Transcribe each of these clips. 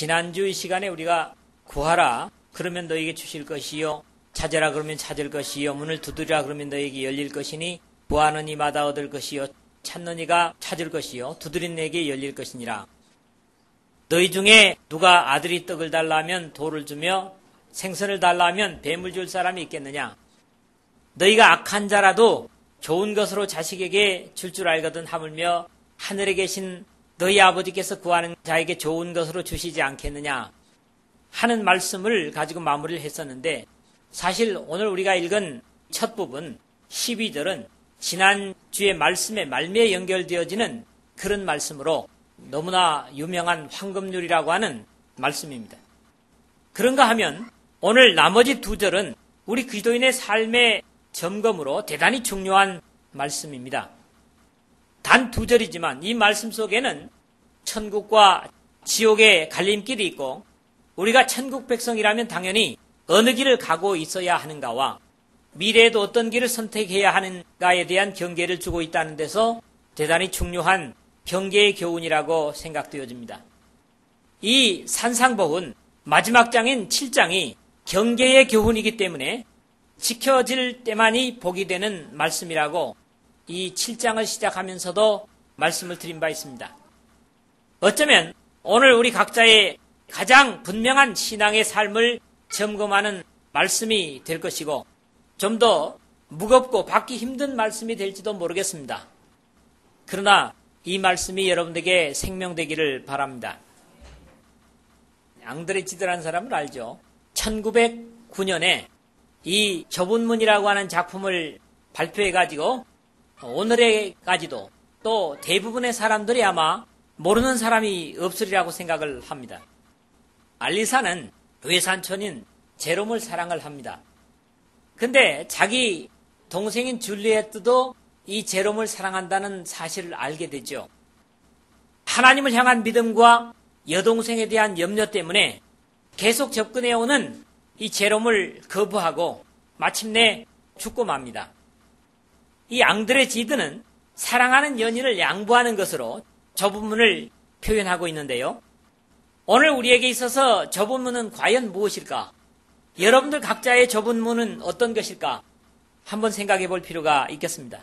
지난주 이 시간에 우리가 구하라 그러면 너에게 주실 것이요 찾으라 그러면 찾을 것이요 문을 두드리라 그러면 너에게 열릴 것이니 구하는 이마다 얻을 것이요 찾는 이가 찾을 것이요 두드린 내게 열릴 것이니라. 너희 중에 누가 아들이 떡을 달라 하면 돌을 주며 생선을 달라 하면 뱀을 줄 사람이 있겠느냐. 너희가 악한 자라도 좋은 것으로 자식에게 줄 알거든 하물며 하늘에 계신 너희 아버지께서 구하는 자에게 좋은 것으로 주시지 않겠느냐 하는 말씀을 가지고 마무리를 했었는데, 사실 오늘 우리가 읽은 첫 부분 12절은 지난주의 말씀에 말미에 연결되어지는 그런 말씀으로 너무나 유명한 황금률이라고 하는 말씀입니다. 그런가 하면 오늘 나머지 두 절은 우리 기도인의 삶의 점검으로 대단히 중요한 말씀입니다. 단 두 절이지만 이 말씀 속에는 천국과 지옥의 갈림길이 있고, 우리가 천국 백성이라면 당연히 어느 길을 가고 있어야 하는가와 미래에도 어떤 길을 선택해야 하는가에 대한 경계를 주고 있다는 데서 대단히 중요한 경계의 교훈이라고 생각되어집니다. 이 산상복은 마지막 장인 7장이 경계의 교훈이기 때문에 지켜질 때만이 복이 되는 말씀이라고 이 7장을 시작하면서도 말씀을 드린 바 있습니다. 어쩌면 오늘 우리 각자의 가장 분명한 신앙의 삶을 점검하는 말씀이 될 것이고 좀 더 무겁고 받기 힘든 말씀이 될지도 모르겠습니다. 그러나 이 말씀이 여러분들에게 생명되기를 바랍니다. 앙드레 지드라는 사람을 알죠? 1909년에 이 좁은 문이라고 하는 작품을 발표해가지고 오늘에까지도 또 대부분의 사람들이 아마 모르는 사람이 없으리라고 생각을 합니다. 알리사는 외삼촌인 제롬을 사랑을 합니다. 근데 자기 동생인 줄리에트도 이 제롬을 사랑한다는 사실을 알게 되죠. 하나님을 향한 믿음과 여동생에 대한 염려 때문에 계속 접근해오는 이 제롬을 거부하고 마침내 죽고 맙니다. 이 앙드레 지드는 사랑하는 연인을 양보하는 것으로 좁은 문을 표현하고 있는데요. 오늘 우리에게 있어서 좁은 문은 과연 무엇일까? 여러분들 각자의 좁은 문은 어떤 것일까? 한번 생각해 볼 필요가 있겠습니다.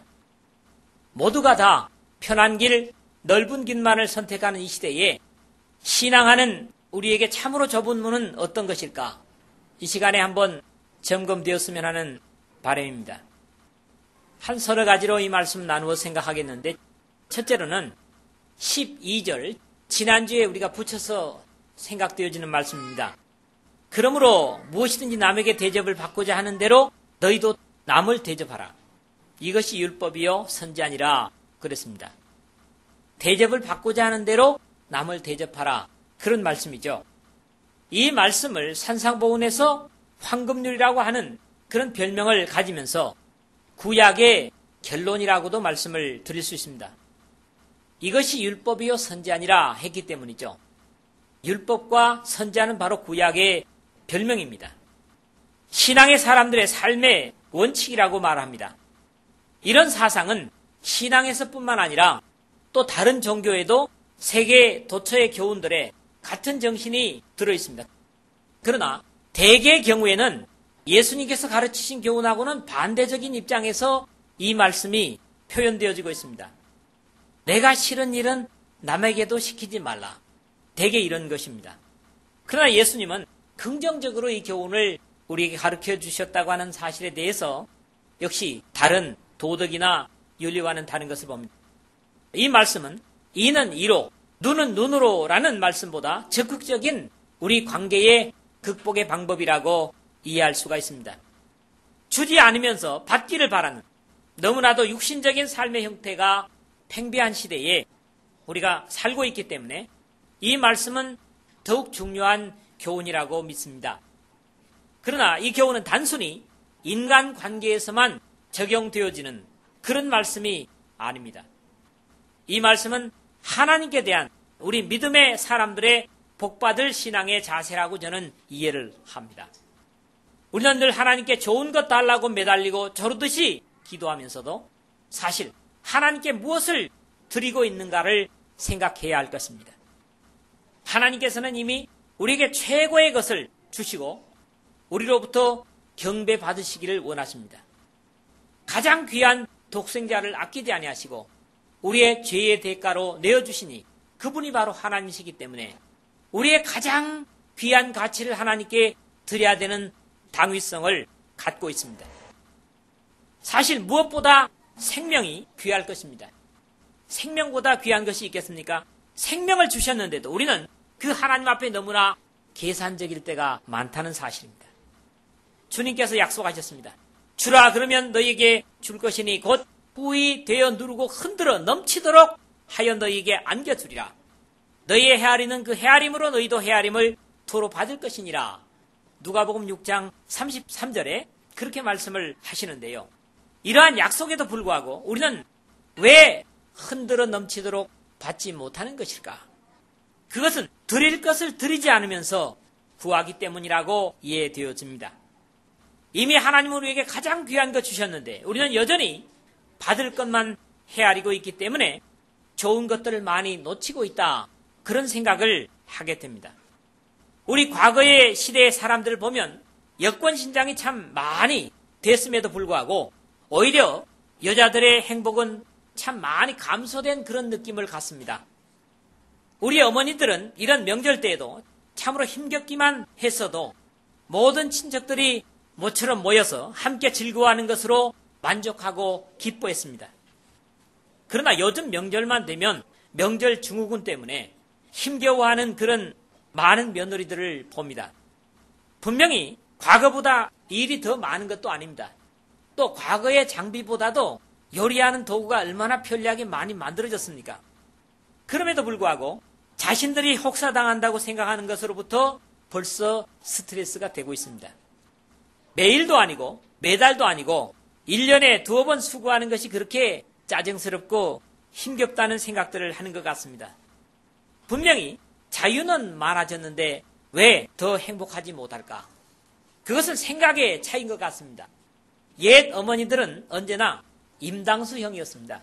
모두가 다 편한 길, 넓은 길만을 선택하는 이 시대에 신앙하는 우리에게 참으로 좁은 문은 어떤 것일까? 이 시간에 한번 점검되었으면 하는 바람입니다. 한 서너 가지로 이 말씀 나누어 생각하겠는데, 첫째로는 12절, 지난주에 우리가 붙여서 생각되어지는 말씀입니다. 그러므로 무엇이든지 남에게 대접을 받고자 하는 대로 너희도 남을 대접하라. 이것이 율법이요 선지아니라 그랬습니다. 대접을 받고자 하는 대로 남을 대접하라. 그런 말씀이죠. 이 말씀을 산상보훈에서 황금률이라고 하는 그런 별명을 가지면서 구약의 결론이라고도 말씀을 드릴 수 있습니다. 이것이 율법이요 선지아니라 했기 때문이죠. 율법과 선지자는 바로 구약의 별명입니다. 신앙의 사람들의 삶의 원칙이라고 말합니다. 이런 사상은 신앙에서뿐만 아니라 또 다른 종교에도 세계 도처의 교훈들에 같은 정신이 들어있습니다. 그러나 대개의 경우에는 예수님께서 가르치신 교훈하고는 반대적인 입장에서 이 말씀이 표현되어지고 있습니다. 내가 싫은 일은 남에게도 시키지 말라. 대개 이런 것입니다. 그러나 예수님은 긍정적으로 이 교훈을 우리에게 가르쳐 주셨다고 하는 사실에 대해서 역시 다른 도덕이나 윤리와는 다른 것을 봅니다. 이 말씀은 이는 이로, 눈은 눈으로 라는 말씀보다 적극적인 우리 관계의 극복의 방법이라고 이해할 수가 있습니다. 주지 않으면서 받기를 바라는 너무나도 육신적인 삶의 형태가 팽배한 시대에 우리가 살고 있기 때문에 이 말씀은 더욱 중요한 교훈이라고 믿습니다. 그러나 이 교훈은 단순히 인간 관계에서만 적용되어지는 그런 말씀이 아닙니다. 이 말씀은 하나님께 대한 우리 믿음의 사람들의 복받을 신앙의 자세라고 저는 이해를 합니다. 우리는 늘 하나님께 좋은 것 달라고 매달리고 저르듯이 기도하면서도 사실 하나님께 무엇을 드리고 있는가를 생각해야 할 것입니다. 하나님께서는 이미 우리에게 최고의 것을 주시고 우리로부터 경배 받으시기를 원하십니다. 가장 귀한 독생자를 아끼지 아니하시고 우리의 죄의 대가로 내어주시니 그분이 바로 하나님이시기 때문에 우리의 가장 귀한 가치를 하나님께 드려야 되는 당위성을 갖고 있습니다. 사실 무엇보다 생명이 귀할 것입니다. 생명보다 귀한 것이 있겠습니까? 생명을 주셨는데도 우리는 그 하나님 앞에 너무나 계산적일 때가 많다는 사실입니다. 주님께서 약속하셨습니다. 주라 그러면 너희에게 줄 것이니 곧 후히 되어 누르고 흔들어 넘치도록 하여 너희에게 안겨주리라. 너희의 헤아리는 그 헤아림으로 너희도 헤아림을 도로 받을 것이니라. 누가복음 6장 33절에 그렇게 말씀을 하시는데요. 이러한 약속에도 불구하고 우리는 왜 흔들어 넘치도록 받지 못하는 것일까? 그것은 드릴 것을 드리지 않으면서 구하기 때문이라고 이해되어집니다. 이미 하나님은 우리에게 가장 귀한 것 주셨는데 우리는 여전히 받을 것만 헤아리고 있기 때문에 좋은 것들을 많이 놓치고 있다. 그런 생각을 하게 됩니다. 우리 과거의 시대의 사람들을 보면 여권신장이 참 많이 됐음에도 불구하고 오히려 여자들의 행복은 참 많이 감소된 그런 느낌을 갖습니다. 우리 어머니들은 이런 명절 때에도 참으로 힘겹기만 했어도 모든 친척들이 모처럼 모여서 함께 즐거워하는 것으로 만족하고 기뻐했습니다. 그러나 요즘 명절만 되면 명절 증후군 때문에 힘겨워하는 그런 많은 며느리들을 봅니다. 분명히 과거보다 일이 더 많은 것도 아닙니다. 또 과거의 장비보다도 요리하는 도구가 얼마나 편리하게 많이 만들어졌습니까? 그럼에도 불구하고 자신들이 혹사당한다고 생각하는 것으로부터 벌써 스트레스가 되고 있습니다. 매일도 아니고 매달도 아니고 1년에 2번 수고하는 것이 그렇게 짜증스럽고 힘겹다는 생각들을 하는 것 같습니다. 분명히 자유는 많아졌는데 왜 더 행복하지 못할까? 그것은 생각의 차이인 것 같습니다. 옛 어머니들은 언제나 임당수형이었습니다.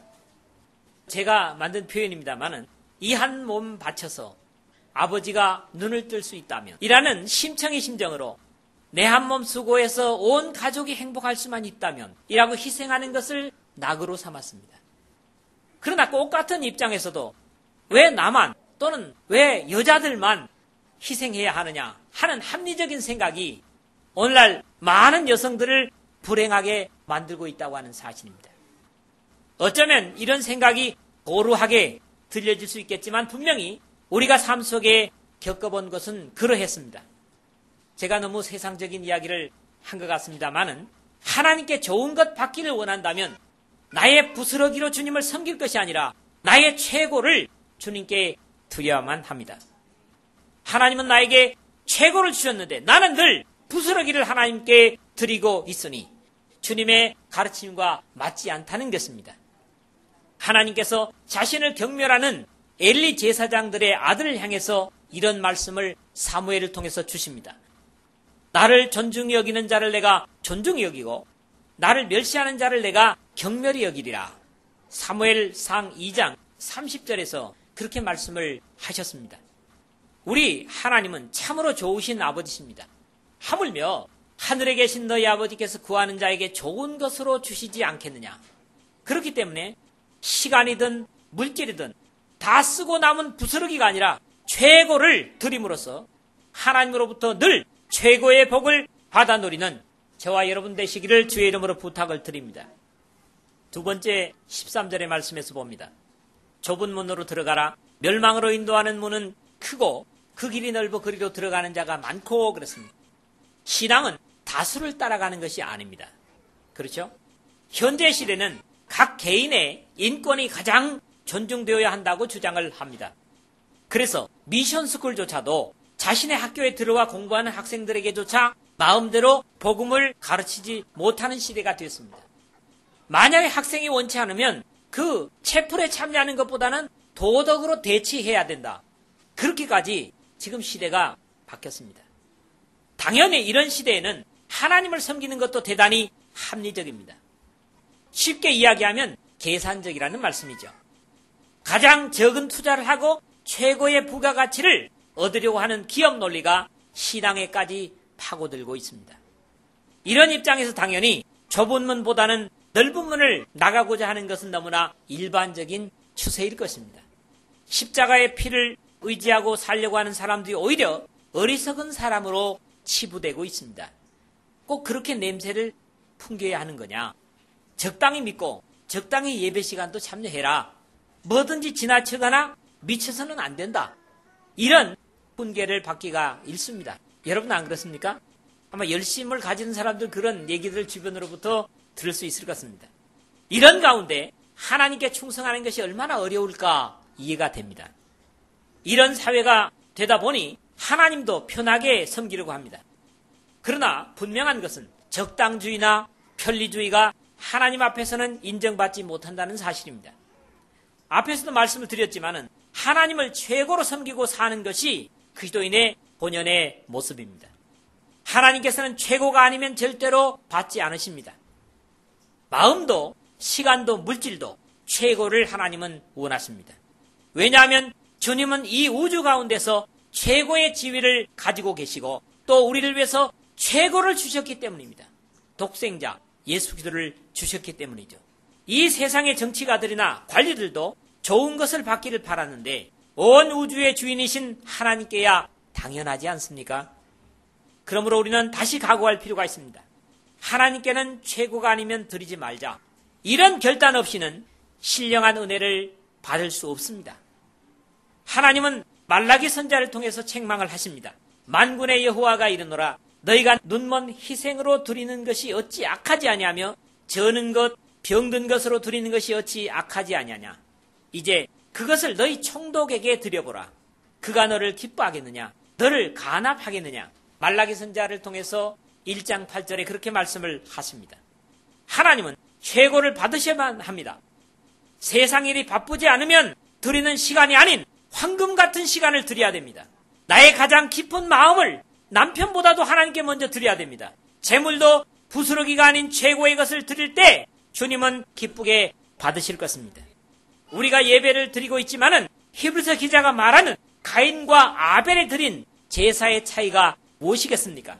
제가 만든 표현입니다만은 이 한 몸 바쳐서 아버지가 눈을 뜰 수 있다면 이라는 심청의 심정으로 내 한 몸 수고해서 온 가족이 행복할 수만 있다면 이라고 희생하는 것을 낙으로 삼았습니다. 그러나 똑같은 입장에서도 왜 나만 또는 왜 여자들만 희생해야 하느냐 하는 합리적인 생각이 오늘날 많은 여성들을 불행하게 만들고 있다고 하는 사실입니다. 어쩌면 이런 생각이 고루하게 들려질 수 있겠지만 분명히 우리가 삶 속에 겪어본 것은 그러했습니다. 제가 너무 세상적인 이야기를 한 것 같습니다만은 하나님께 좋은 것 받기를 원한다면 나의 부스러기로 주님을 섬길 것이 아니라 나의 최고를 주님께 드려야만 합니다. 하나님은 나에게 최고를 주셨는데 나는 늘 부스러기를 하나님께 드리고 있으니 주님의 가르침과 맞지 않다는 것입니다. 하나님께서 자신을 경멸하는 엘리 제사장들의 아들을 향해서 이런 말씀을 사무엘을 통해서 주십니다. 나를 존중히 여기는 자를 내가 존중히 여기고 나를 멸시하는 자를 내가 경멸히 여기리라. 사무엘상 2장 30절에서 그렇게 말씀을 하셨습니다. 우리 하나님은 참으로 좋으신 아버지십니다. 하물며 하늘에 계신 너희 아버지께서 구하는 자에게 좋은 것으로 주시지 않겠느냐. 그렇기 때문에 시간이든 물질이든 다 쓰고 남은 부스러기가 아니라 최고를 드림으로써 하나님으로부터 늘 최고의 복을 받아 누리는 저와 여러분 되시기를 주의 이름으로 부탁을 드립니다. 두 번째 13절의 말씀에서 봅니다. 좁은 문으로 들어가라. 멸망으로 인도하는 문은 크고 그 길이 넓어 그리로 들어가는 자가 많고 그렇습니다. 신앙은 다수를 따라가는 것이 아닙니다. 그렇죠? 현재 시대는 각 개인의 인권이 가장 존중되어야 한다고 주장을 합니다. 그래서 미션스쿨조차도 자신의 학교에 들어와 공부하는 학생들에게조차 마음대로 복음을 가르치지 못하는 시대가 되었습니다. 만약에 학생이 원치 않으면 그 채플에 참여하는 것보다는 도덕으로 대치해야 된다. 그렇게까지 지금 시대가 바뀌었습니다. 당연히 이런 시대에는 하나님을 섬기는 것도 대단히 합리적입니다. 쉽게 이야기하면 계산적이라는 말씀이죠. 가장 적은 투자를 하고 최고의 부가가치를 얻으려고 하는 기업 논리가 신앙에까지 파고들고 있습니다. 이런 입장에서 당연히 좁은 문보다는 넓은 문을 나가고자 하는 것은 너무나 일반적인 추세일 것입니다. 십자가의 피를 의지하고 살려고 하는 사람들이 오히려 어리석은 사람으로 치부되고 있습니다. 꼭 그렇게 냄새를 풍겨야 하는 거냐? 적당히 믿고 적당히 예배 시간도 참여해라. 뭐든지 지나치거나 미쳐서는 안 된다. 이런 훈계를 받기가 일쑤입니다. 여러분 안 그렇습니까? 아마 열심을 가지는 사람들 그런 얘기들을 주변으로부터 들을 수 있을 것 같습니다. 이런 가운데 하나님께 충성하는 것이 얼마나 어려울까 이해가 됩니다. 이런 사회가 되다 보니 하나님도 편하게 섬기려고 합니다. 그러나 분명한 것은 적당주의나 편리주의가 하나님 앞에서는 인정받지 못한다는 사실입니다. 앞에서도 말씀을 드렸지만은 하나님을 최고로 섬기고 사는 것이 그리스도인의 본연의 모습입니다. 하나님께서는 최고가 아니면 절대로 받지 않으십니다. 마음도 시간도 물질도 최고를 하나님은 원하십니다. 왜냐하면 주님은 이 우주 가운데서 최고의 지위를 가지고 계시고 또 우리를 위해서 최고를 주셨기 때문입니다. 독생자 예수 그리스도를 주셨기 때문이죠. 이 세상의 정치가들이나 관리들도 좋은 것을 받기를 바라는데 온 우주의 주인이신 하나님께야 당연하지 않습니까? 그러므로 우리는 다시 각오할 필요가 있습니다. 하나님께는 최고가 아니면 드리지 말자. 이런 결단 없이는 신령한 은혜를 받을 수 없습니다. 하나님은 말라기 선지자를 통해서 책망을 하십니다. 만군의 여호와가 이르노라 너희가 눈먼 희생으로 드리는 것이 어찌 악하지 아니하며 저는 것 병든 것으로 드리는 것이 어찌 악하지 아니하냐. 이제 그것을 너희 총독에게 드려보라. 그가 너를 기뻐하겠느냐 너를 간합하겠느냐. 말라기 선지자를 통해서 1장 8절에 그렇게 말씀을 하십니다. 하나님은 최고를 받으셔야만 합니다. 세상 일이 바쁘지 않으면 드리는 시간이 아닌 황금 같은 시간을 드려야 됩니다. 나의 가장 깊은 마음을 남편보다도 하나님께 먼저 드려야 됩니다. 재물도 부스러기가 아닌 최고의 것을 드릴 때 주님은 기쁘게 받으실 것입니다. 우리가 예배를 드리고 있지만은 히브리서 기자가 말하는 가인과 아벨에 드린 제사의 차이가 무엇이겠습니까?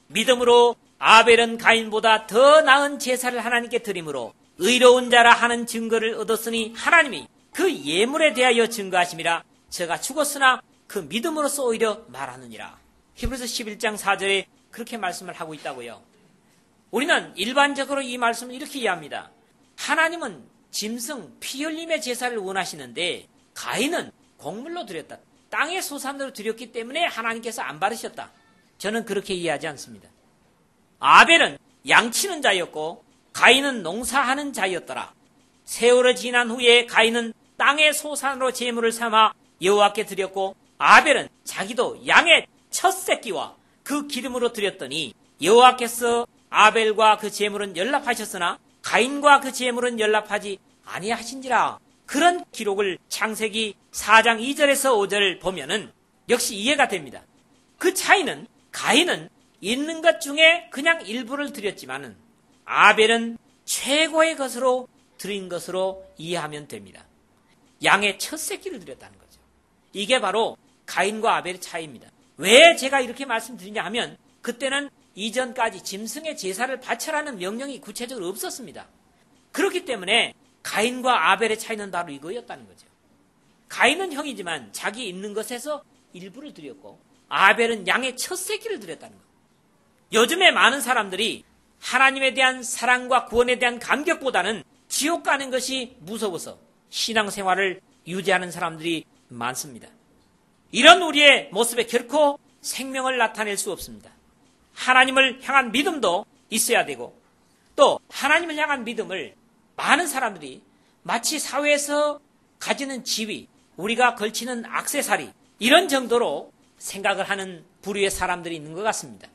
믿음으로 아벨은 가인보다 더 나은 제사를 하나님께 드림으로 의로운 자라 하는 증거를 얻었으니 하나님이 그 예물에 대하여 증거하심이라. 저가 죽었으나 그 믿음으로써 오히려 말하느니라. 히브리서 11장 4절에 그렇게 말씀을 하고 있다고요. 우리는 일반적으로 이 말씀을 이렇게 이해합니다. 하나님은 짐승 피 흘림의 제사를 원하시는데 가인은 곡물로 드렸다. 땅의 소산으로 드렸기 때문에 하나님께서 안 받으셨다. 저는 그렇게 이해하지 않습니다. 아벨은 양치는 자였고 가인은 농사하는 자였더라. 세월을 지난 후에 가인은 땅의 소산으로 제물을 삼아 여호와께 드렸고 아벨은 자기도 양의 첫 새끼와 그 기름으로 드렸더니 여호와께서 아벨과 그 제물은 연락하셨으나 가인과 그 제물은 연락하지 아니하신지라. 그런 기록을 창세기 4장 2절에서 5절 보면은 역시 이해가 됩니다. 그 차이는 가인은 있는 것 중에 그냥 일부를 드렸지만은 아벨은 최고의 것으로 드린 것으로 이해하면 됩니다. 양의 첫 새끼를 드렸다는 거죠. 이게 바로 가인과 아벨의 차이입니다. 왜 제가 이렇게 말씀드리냐 하면 그때는 이전까지 짐승의 제사를 바쳐라는 명령이 구체적으로 없었습니다. 그렇기 때문에 가인과 아벨의 차이는 바로 이거였다는 거죠. 가인은 형이지만 자기 있는 것에서 일부를 드렸고 아벨은 양의 첫 새끼를 드렸다는 거예요. 요즘에 많은 사람들이 하나님에 대한 사랑과 구원에 대한 감격보다는 지옥 가는 것이 무서워서 신앙생활을 유지하는 사람들이 많습니다. 이런 우리의 모습에 결코 생명을 나타낼 수 없습니다. 하나님을 향한 믿음도 있어야 되고 또 하나님을 향한 믿음을 많은 사람들이 마치 사회에서 가지는 지위, 우리가 걸치는 액세서리 이런 정도로 생각을 하는 부류의 사람들이 있는 것 같습니다.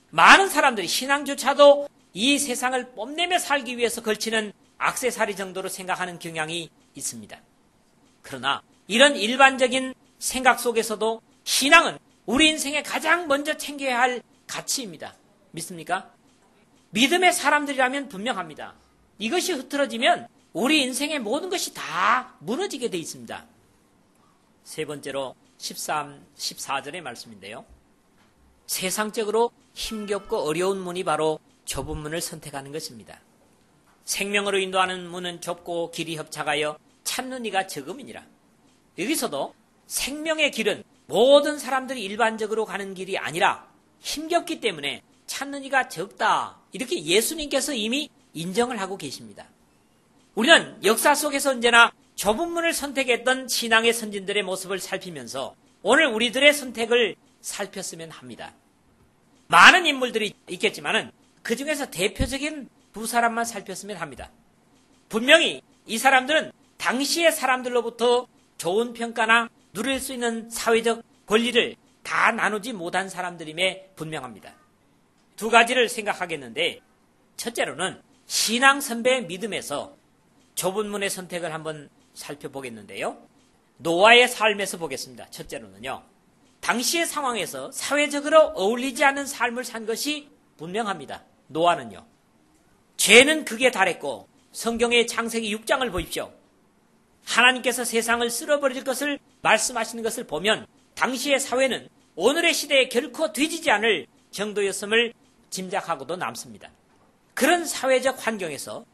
많은 사람들이 신앙조차도 이 세상을 뽐내며 살기 위해서 걸치는 액세서리 정도로 생각하는 경향이 있습니다. 그러나 이런 일반적인 생각 속에서도 신앙은 우리 인생에 가장 먼저 챙겨야 할 가치입니다. 믿습니까? 믿음의 사람들이라면 분명합니다. 이것이 흐트러지면 우리 인생의 모든 것이 다 무너지게 돼 있습니다. 세 번째로 13, 14절의 말씀인데요. 세상적으로 힘겹고 어려운 문이 바로 좁은 문을 선택하는 것입니다. 생명으로 인도하는 문은 좁고 길이 협착하여 찾는 이가 적음이니라. 여기서도 생명의 길은 모든 사람들이 일반적으로 가는 길이 아니라 힘겹기 때문에 찾는 이가 적다. 이렇게 예수님께서 이미 인정을 하고 계십니다. 우리는 역사 속에서 언제나 좁은 문을 선택했던 신앙의 선진들의 모습을 살피면서 오늘 우리들의 선택을 살폈으면 합니다. 많은 인물들이 있겠지만은 그 중에서 대표적인 두 사람만 살폈으면 합니다. 분명히 이 사람들은 당시의 사람들로부터 좋은 평가나 누릴 수 있는 사회적 권리를 다 나누지 못한 사람들임에 분명합니다. 두 가지를 생각하겠는데, 첫째로는 신앙 선배의 믿음에서 좁은 문의 선택을 한번 살펴보겠는데요. 노아의 삶에서 보겠습니다. 첫째로는요, 당시의 상황에서 사회적으로 어울리지 않는 삶을 산 것이 분명합니다. 노아는요, 죄는 극에 달했고 성경의 창세기 6장을 보십시오. 하나님께서 세상을 쓸어버릴 것을 말씀하시는 것을 보면 당시의 사회는 오늘의 시대에 결코 뒤지지 않을 정도였음을 짐작하고도 남습니다. 그런 사회적 환경에서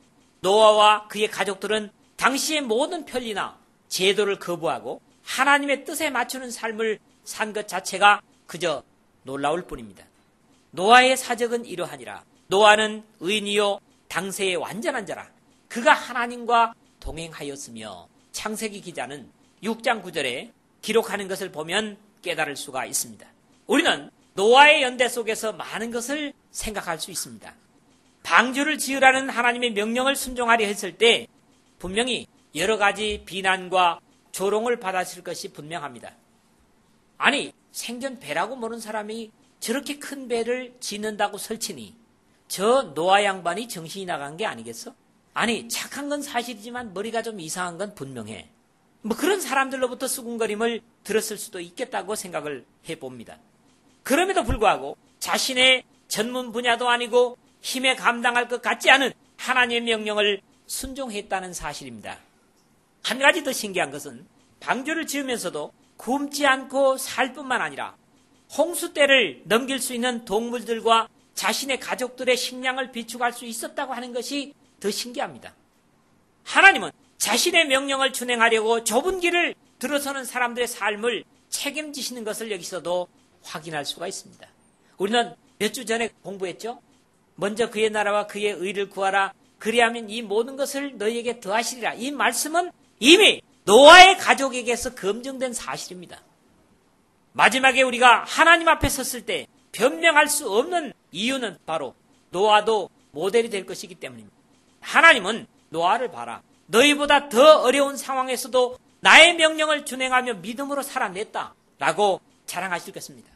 노아와 그의 가족들은 당시의 모든 편리나 제도를 거부하고 하나님의 뜻에 맞추는 삶을 산 것 자체가 그저 놀라울 뿐입니다. 노아의 사적은 이러하니라. 노아는 의인이요 당세의 완전한 자라. 그가 하나님과 동행하였으며, 창세기 기자는 6장 9절에 기록하는 것을 보면 깨달을 수가 있습니다. 우리는 노아의 연대 속에서 많은 것을 생각할 수 있습니다. 방주를 지으라는 하나님의 명령을 순종하려 했을 때 분명히 여러 가지 비난과 조롱을 받았을 것이 분명합니다. 아니, 생전 배라고 모르는 사람이 저렇게 큰 배를 짓는다고 설치니 저 노아 양반이 정신이 나간 게 아니겠어? 아니, 착한 건 사실이지만 머리가 좀 이상한 건 분명해. 뭐 그런 사람들로부터 수군거림을 들었을 수도 있겠다고 생각을 해봅니다. 그럼에도 불구하고 자신의 전문 분야도 아니고 힘에 감당할 것 같지 않은 하나님의 명령을 순종했다는 사실입니다. 한 가지 더 신기한 것은 방주를 지으면서도 굶지 않고 살 뿐만 아니라 홍수 때를 넘길 수 있는 동물들과 자신의 가족들의 식량을 비축할 수 있었다고 하는 것이 더 신기합니다. 하나님은 자신의 명령을 준행하려고 좁은 길을 들어서는 사람들의 삶을 책임지시는 것을 여기서도 확인할 수가 있습니다. 우리는 몇 주 전에 공부했죠? 먼저 그의 나라와 그의 의를 구하라. 그리하면 이 모든 것을 너희에게 더하시리라. 이 말씀은 이미 노아의 가족에게서 검증된 사실입니다. 마지막에 우리가 하나님 앞에 섰을 때 변명할 수 없는 이유는 바로 노아도 모델이 될 것이기 때문입니다. 하나님은 노아를 봐라. 너희보다 더 어려운 상황에서도 나의 명령을 준행하며 믿음으로 살아냈다. 라고 자랑하실 것입니다.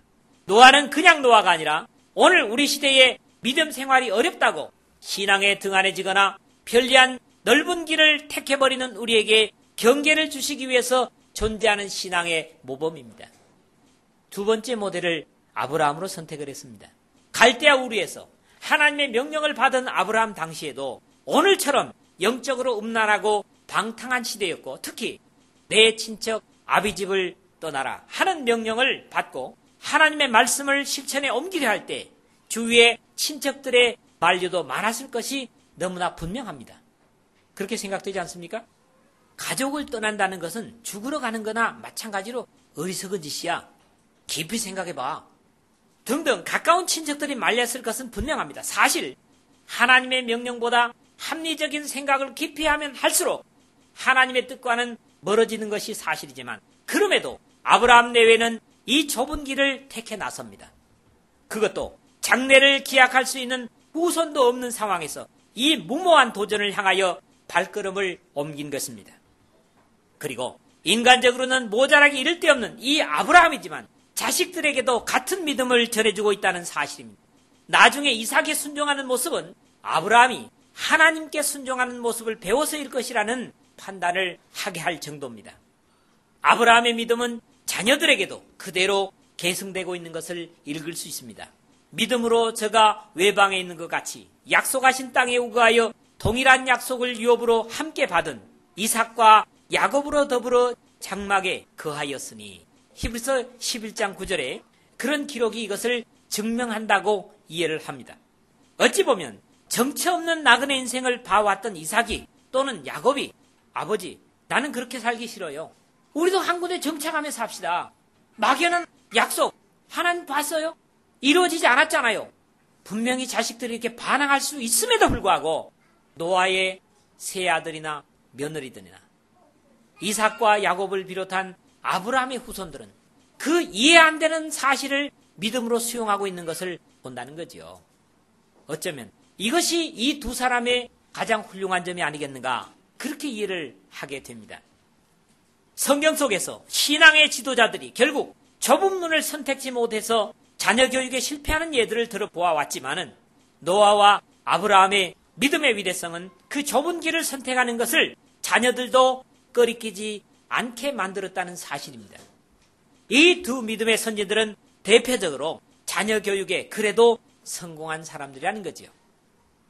노아는 그냥 노아가 아니라 오늘 우리 시대에 믿음 생활이 어렵다고 신앙에 등한해지거나 편리한 넓은 길을 택해버리는 우리에게 경계를 주시기 위해서 존재하는 신앙의 모범입니다. 두 번째 모델을 아브라함으로 선택을 했습니다. 갈대아 우르에서 하나님의 명령을 받은 아브라함 당시에도 오늘처럼 영적으로 음란하고 방탕한 시대였고, 특히 내 친척 아비집을 떠나라 하는 명령을 받고 하나님의 말씀을 실천에 옮기려 할 때 주위의 친척들의 만류도 많았을 것이 너무나 분명합니다. 그렇게 생각되지 않습니까? 가족을 떠난다는 것은 죽으러 가는 거나 마찬가지로 어리석은 짓이야. 깊이 생각해봐. 등등 가까운 친척들이 말렸을 것은 분명합니다. 사실 하나님의 명령보다 합리적인 생각을 깊이 하면 할수록 하나님의 뜻과는 멀어지는 것이 사실이지만, 그럼에도 아브라함 내외는 이 좁은 길을 택해 나섭니다. 그것도 장래를 기약할 수 있는 후손도 없는 상황에서 이 무모한 도전을 향하여 발걸음을 옮긴 것입니다. 그리고 인간적으로는 모자라기 이를 데 없는 이 아브라함이지만 자식들에게도 같은 믿음을 전해주고 있다는 사실입니다. 나중에 이삭에 순종하는 모습은 아브라함이 하나님께 순종하는 모습을 배워서일 것이라는 판단을 하게 할 정도입니다. 아브라함의 믿음은 자녀들에게도 그대로 계승되고 있는 것을 읽을 수 있습니다. 믿음으로 저가 외방에 있는 것 같이 약속하신 땅에 우거하여 동일한 약속을 유업으로 함께 받은 이삭과 야곱으로 더불어 장막에 거하였으니, 히브리서 11장 9절에 그런 기록이 이것을 증명한다고 이해를 합니다. 어찌 보면 정체 없는 나그네 인생을 봐왔던 이삭이 또는 야곱이 아버지 나는 그렇게 살기 싫어요. 우리도 한 군데 정착하며 삽시다. 막연한 약속 하나님 봤어요? 이루어지지 않았잖아요. 분명히 자식들이 이렇게 반항할 수 있음에도 불구하고 노아의 세 아들이나 며느리들이나 이삭과 야곱을 비롯한 아브라함의 후손들은 그 이해 안 되는 사실을 믿음으로 수용하고 있는 것을 본다는 거죠. 어쩌면 이것이 이 두 사람의 가장 훌륭한 점이 아니겠는가 그렇게 이해를 하게 됩니다. 성경 속에서 신앙의 지도자들이 결국 좁은 문을 선택지 못해서 자녀 교육에 실패하는 예들을 들어보아왔지만은 노아와 아브라함의 믿음의 위대성은 그 좁은 길을 선택하는 것을 자녀들도 꺼리끼지 않게 만들었다는 사실입니다. 이 두 믿음의 선지들은 대표적으로 자녀 교육에 그래도 성공한 사람들이라는 거죠.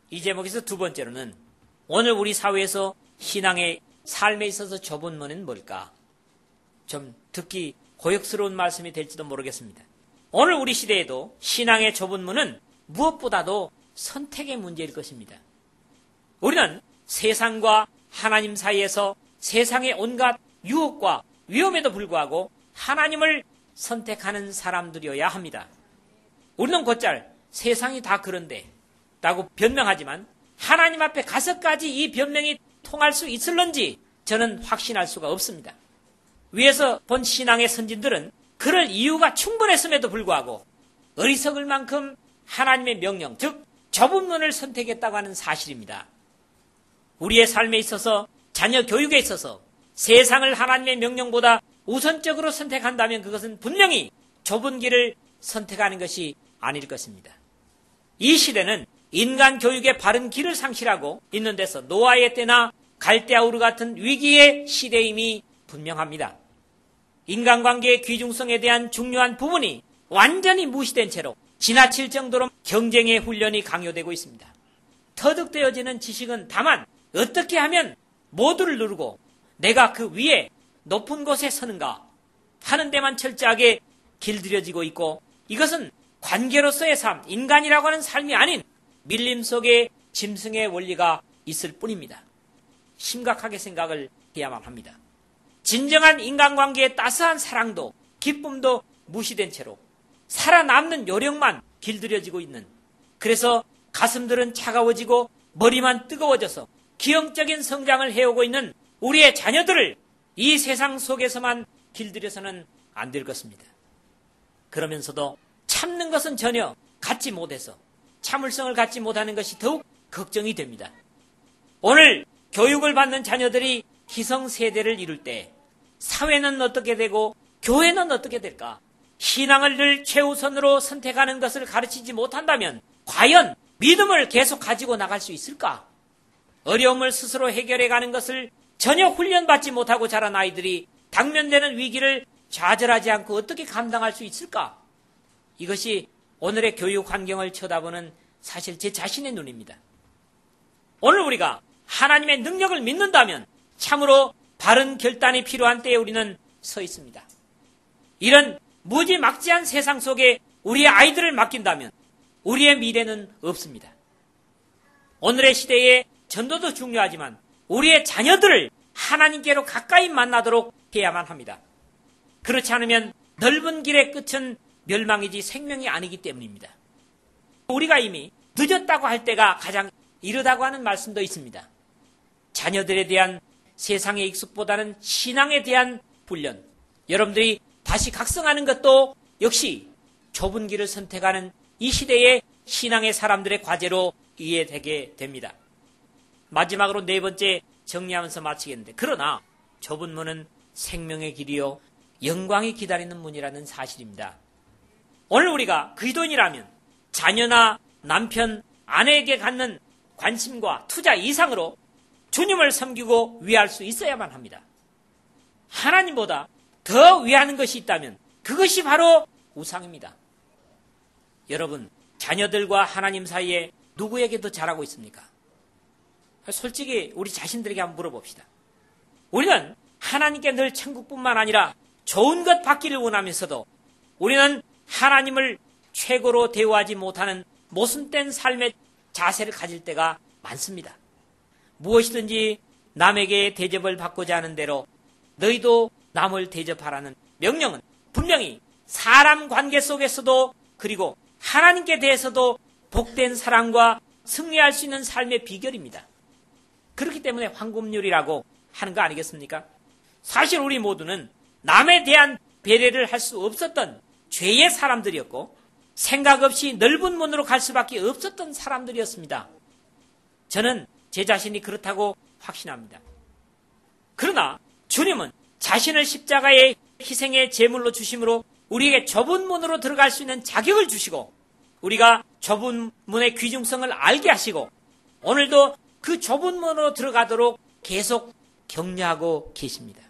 이 제목에서 두 번째로는 오늘 우리 사회에서 신앙의 삶에 있어서 좁은 문은 뭘까? 좀 듣기 고역스러운 말씀이 될지도 모르겠습니다. 오늘 우리 시대에도 신앙의 좁은 문은 무엇보다도 선택의 문제일 것입니다. 우리는 세상과 하나님 사이에서 세상의 온갖 유혹과 위험에도 불구하고 하나님을 선택하는 사람들이어야 합니다. 우리는 곧잘 세상이 다 그런데 라고 변명하지만 하나님 앞에 가서까지 이 변명이 통할 수 있을런지 저는 확신할 수가 없습니다. 위에서 본 신앙의 선진들은 그럴 이유가 충분했음에도 불구하고 어리석을 만큼 하나님의 명령, 즉 좁은 문을 선택했다고 하는 사실입니다. 우리의 삶에 있어서 자녀 교육에 있어서 세상을 하나님의 명령보다 우선적으로 선택한다면 그것은 분명히 좁은 길을 선택하는 것이 아닐 것입니다. 이 시대는 인간 교육의 바른 길을 상실하고 있는 데서 노아의 때나 갈대아우르 같은 위기의 시대임이 분명합니다. 인간관계의 귀중성에 대한 중요한 부분이 완전히 무시된 채로 지나칠 정도로 경쟁의 훈련이 강요되고 있습니다. 터득되어지는 지식은 다만 어떻게 하면 모두를 누르고 내가 그 위에 높은 곳에 서는가 하는 데만 철저하게 길들여지고 있고 이것은 관계로서의 삶, 인간이라고 하는 삶이 아닌 밀림 속에 짐승의 원리가 있을 뿐입니다. 심각하게 생각을 해야만 합니다. 진정한 인간관계의 따스한 사랑도 기쁨도 무시된 채로 살아남는 요령만 길들여지고 있는 그래서 가슴들은 차가워지고 머리만 뜨거워져서 기형적인 성장을 해오고 있는 우리의 자녀들을 이 세상 속에서만 길들여서는 안 될 것입니다. 그러면서도 참는 것은 전혀 갖지 못해서 참을성을 갖지 못하는 것이 더욱 걱정이 됩니다. 오늘 교육을 받는 자녀들이 기성세대를 이룰 때 사회는 어떻게 되고 교회는 어떻게 될까? 신앙을 늘 최우선으로 선택하는 것을 가르치지 못한다면 과연 믿음을 계속 가지고 나갈 수 있을까? 어려움을 스스로 해결해가는 것을 전혀 훈련받지 못하고 자란 아이들이 당면되는 위기를 좌절하지 않고 어떻게 감당할 수 있을까? 이것이 오늘의 교육 환경을 쳐다보는 사실 제 자신의 눈입니다. 오늘 우리가 하나님의 능력을 믿는다면 참으로 바른 결단이 필요한 때에 우리는 서 있습니다. 이런 무지막지한 세상 속에 우리의 아이들을 맡긴다면 우리의 미래는 없습니다. 오늘의 시대에 전도도 중요하지만 우리의 자녀들을 하나님께로 가까이 만나도록 해야만 합니다. 그렇지 않으면 넓은 길의 끝은 멸망이지 생명이 아니기 때문입니다. 우리가 이미 늦었다고 할 때가 가장 이르다고 하는 말씀도 있습니다. 자녀들에 대한 세상의 익숙보다는 신앙에 대한 훈련, 여러분들이 다시 각성하는 것도 역시 좁은 길을 선택하는 이 시대의 신앙의 사람들의 과제로 이해되게 됩니다. 마지막으로 네 번째 정리하면서 마치겠는데, 그러나 좁은 문은 생명의 길이요 영광이 기다리는 문이라는 사실입니다. 오늘 우리가 그리스도인이라면 자녀나 남편, 아내에게 갖는 관심과 투자 이상으로 주님을 섬기고 위할 수 있어야만 합니다. 하나님보다 더 위하는 것이 있다면 그것이 바로 우상입니다. 여러분, 자녀들과 하나님 사이에 누구에게 더 잘하고 있습니까? 솔직히 우리 자신들에게 한번 물어봅시다. 우리는 하나님께 늘 천국뿐만 아니라 좋은 것 받기를 원하면서도 우리는 하나님을 최고로 대우하지 못하는 모순된 삶의 자세를 가질 때가 많습니다. 무엇이든지 남에게 대접을 받고자 하는 대로 너희도 남을 대접하라는 명령은 분명히 사람 관계 속에서도 그리고 하나님께 대해서도 복된 사랑과 승리할 수 있는 삶의 비결입니다. 그렇기 때문에 황금률이라고 하는 거 아니겠습니까? 사실 우리 모두는 남에 대한 배려를 할 수 없었던 죄의 사람들이었고 생각 없이 넓은 문으로 갈 수밖에 없었던 사람들이었습니다. 저는 제 자신이 그렇다고 확신합니다. 그러나 주님은 자신을 십자가의 희생의 제물로 주심으로 우리에게 좁은 문으로 들어갈 수 있는 자격을 주시고 우리가 좁은 문의 귀중성을 알게 하시고 오늘도 그 좁은 문으로 들어가도록 계속 격려하고 계십니다.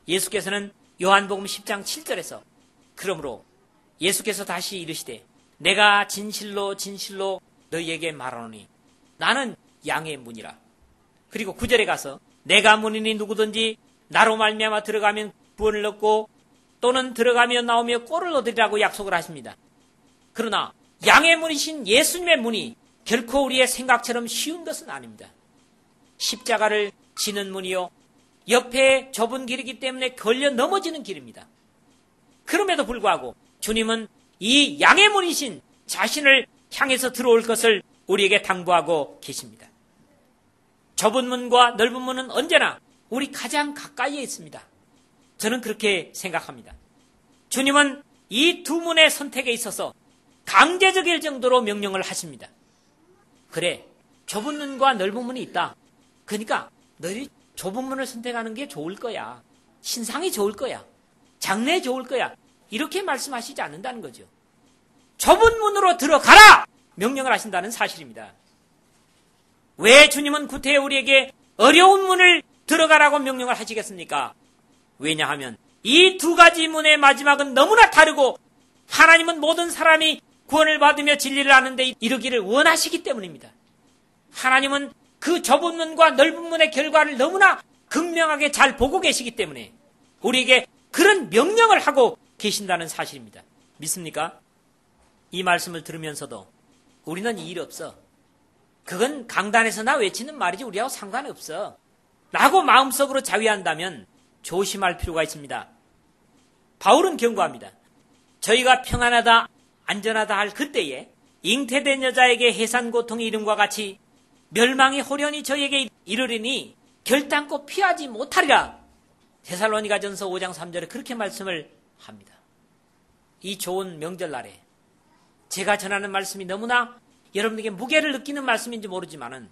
예수께서는 요한복음 10장 7절에서 그러므로 예수께서 다시 이르시되 내가 진실로 진실로 너희에게 말하노니 나는 양의 문이라. 그리고 9절에 가서 내가 문이니 누구든지 나로 말미암아 들어가면 구원을 얻고 또는 들어가며 나오며 꼴을 얻으리라고 약속을 하십니다. 그러나 양의 문이신 예수님의 문이 결코 우리의 생각처럼 쉬운 것은 아닙니다. 십자가를 지는 문이요 옆에 좁은 길이기 때문에 걸려 넘어지는 길입니다. 그럼에도 불구하고 주님은 이 양의 문이신 자신을 향해서 들어올 것을 우리에게 당부하고 계십니다. 좁은 문과 넓은 문은 언제나 우리 가장 가까이에 있습니다. 저는 그렇게 생각합니다. 주님은 이 두 문의 선택에 있어서 강제적일 정도로 명령을 하십니다. 그래, 좁은 문과 넓은 문이 있다. 그러니까 너희 좁은 문을 선택하는 게 좋을 거야. 신상이 좋을 거야. 장래 좋을 거야. 이렇게 말씀하시지 않는다는 거죠. 좁은 문으로 들어가라! 명령을 하신다는 사실입니다. 왜 주님은 구태에 우리에게 어려운 문을 들어가라고 명령을 하시겠습니까? 왜냐하면 이 두 가지 문의 마지막은 너무나 다르고 하나님은 모든 사람이 구원을 받으며 진리를 아는데 이르기를 원하시기 때문입니다. 하나님은 그 좁은 문과 넓은 문의 결과를 너무나 극명하게 잘 보고 계시기 때문에 우리에게 그런 명령을 하고 계신다는 사실입니다. 믿습니까? 이 말씀을 들으면서도 우리는 이 일 없어. 그건 강단에서 나 외치는 말이지 우리하고 상관없어. 라고 마음속으로 자위한다면 조심할 필요가 있습니다. 바울은 경고합니다. 저희가 평안하다 안전하다 할 그때에 잉태된 여자에게 해산 고통이 이름과 같이 멸망이 호련히 저희에게 이르리니 결단코 피하지 못하리라. 데살로니가전서 5장 3절에 그렇게 말씀을 합니다. 이 좋은 명절날에 제가 전하는 말씀이 너무나 여러분에게 무게를 느끼는 말씀인지 모르지만은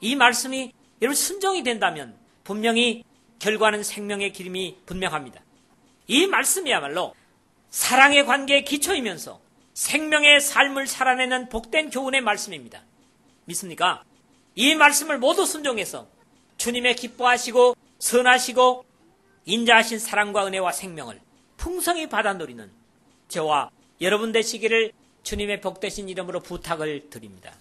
이 말씀이 여러분 순종이 된다면 분명히 결과는 생명의 기름이 분명합니다. 이 말씀이야말로 사랑의 관계의 기초이면서 생명의 삶을 살아내는 복된 교훈의 말씀입니다. 믿습니까? 이 말씀을 모두 순종해서 주님의 기뻐하시고 선하시고 인자하신 사랑과 은혜와 생명을 풍성히 받아 누리는 저와 여러분 되시기를 주님의 복되신 이름으로 부탁을 드립니다.